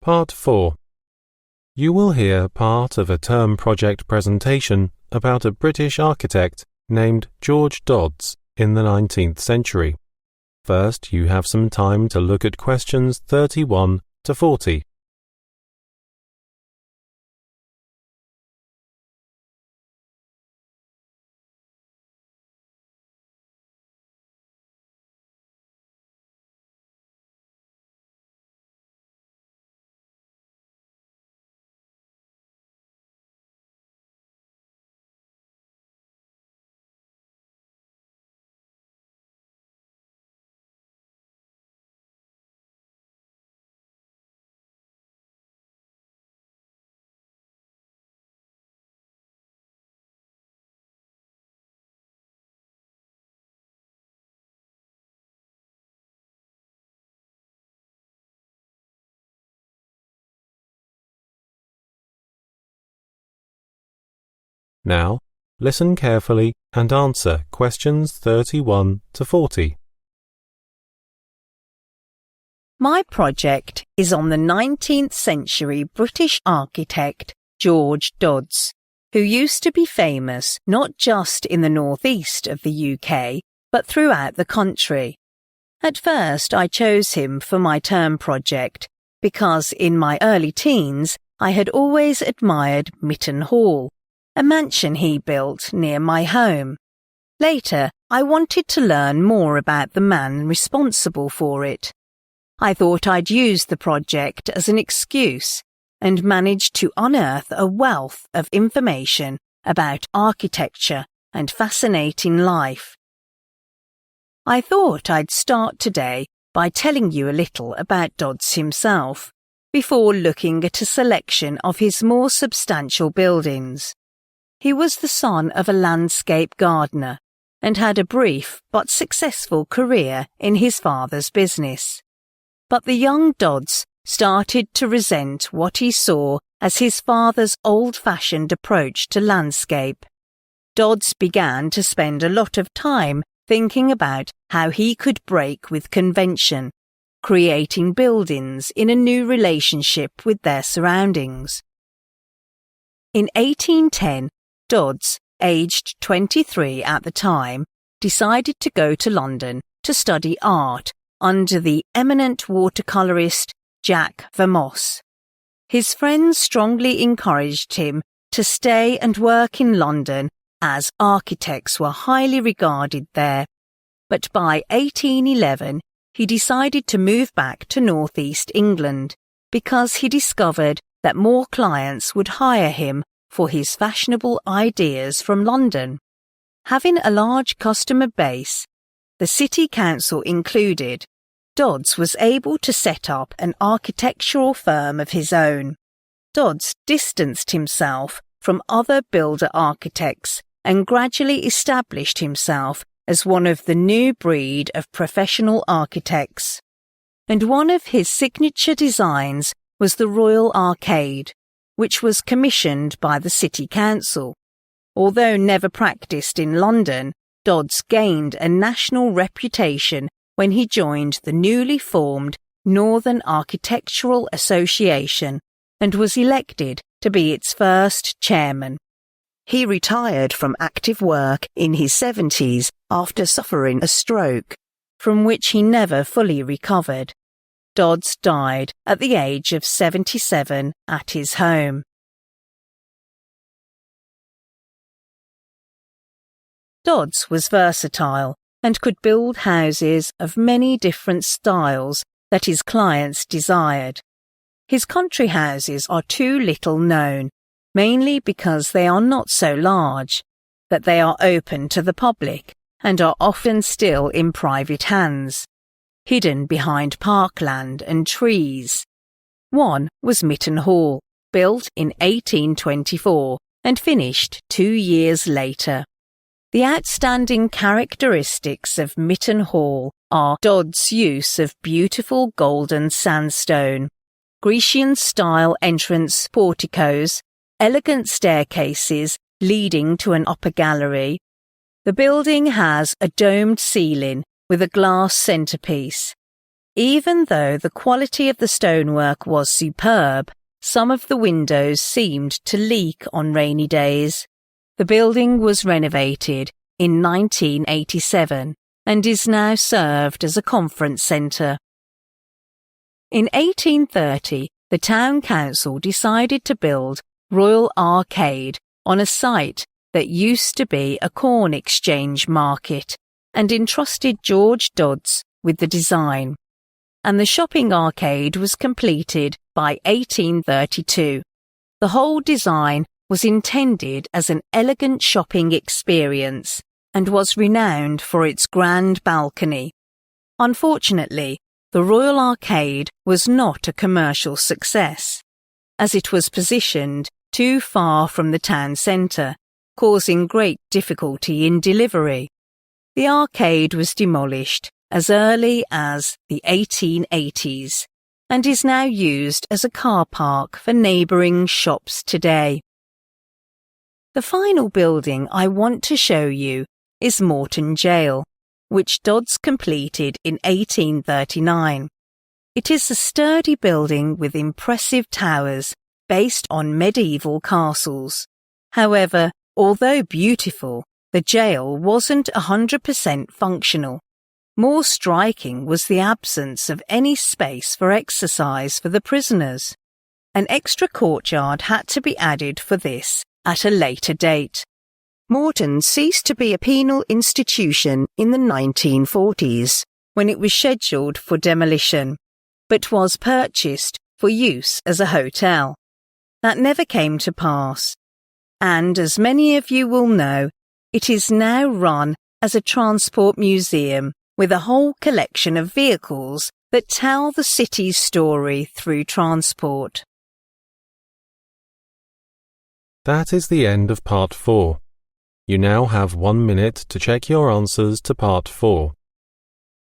Part 4. You will hear part of a term project presentation about a British architect named George Dodds in the 19th century. First, you have some time to look at questions 31 to 40. Now, listen carefully and answer questions 31 to 40. My project is on the 19th century British architect George Dodds, who used to be famous not just in the northeast of the UK, but throughout the country. At first, I chose him for my term project because in my early teens, I had always admired Mytton Hall, a mansion he built near my home. Later, I wanted to learn more about the man responsible for it. I thought I'd use the project as an excuse and managed to unearth a wealth of information about architecture and fascinating life. I thought I'd start today by telling you a little about Dodds himself, before looking at a selection of his more substantial buildings. He was the son of a landscape gardener and had a brief but successful career in his father's business. But the young Dodds started to resent what he saw as his father's old-fashioned approach to landscape. Dodds began to spend a lot of time thinking about how he could break with convention, creating buildings in a new relationship with their surroundings. In 1810, Dodds, aged 23 at the time, decided to go to London to study art under the eminent watercolourist Jack Vermoss. His friends strongly encouraged him to stay and work in London as architects were highly regarded there, but by 1811 he decided to move back to northeast England because he discovered that more clients would hire him for his fashionable ideas from London. Having a large customer base, the city council included, Dodds was able to set up an architectural firm of his own. Dodds distanced himself from other builder architects and gradually established himself as one of the new breed of professional architects. And one of his signature designs was the Royal Arcade, which was commissioned by the City Council. Although never practiced in London, Dodds gained a national reputation when he joined the newly formed Northern Architectural Association and was elected to be its first chairman. He retired from active work in his 70s after suffering a stroke, from which he never fully recovered. Dodds died at the age of 77 at his home. Dodds was versatile and could build houses of many different styles that his clients desired. His country houses are too little known, mainly because they are not so large, that they are open to the public and are often still in private hands, hidden behind parkland and trees. One was Mytton Hall, built in 1824 and finished 2 years later. The outstanding characteristics of Mytton Hall are Dodds' use of beautiful golden sandstone, Grecian-style entrance porticos, elegant staircases leading to an upper gallery. The building has a domed ceiling with a glass centerpiece. Even though the quality of the stonework was superb, some of the windows seemed to leak on rainy days. The building was renovated in 1987 and is now served as a conference centre. In 1830, the town council decided to build Royal Arcade on a site that used to be a corn exchange market and entrusted George Dodds with the design. And the shopping arcade was completed by 1832. The whole design was intended as an elegant shopping experience and was renowned for its grand balcony. Unfortunately, the Royal Arcade was not a commercial success, as it was positioned too far from the town centre, causing great difficulty in delivery. The arcade was demolished as early as the 1880s and is now used as a car park for neighbouring shops today. The final building I want to show you is Moreton Jail, which Dodds completed in 1839. It is a sturdy building with impressive towers based on medieval castles. However, although beautiful, the jail wasn't 100% functional. More striking was the absence of any space for exercise for the prisoners. An extra courtyard had to be added for this at a later date. Moreton ceased to be a penal institution in the 1940s, when it was scheduled for demolition, but was purchased for use as a hotel. That never came to pass, and as many of you will know, it is now run as a transport museum with a whole collection of vehicles that tell the city's story through transport. That is the end of Part 4. You now have 1 minute to check your answers to Part 4.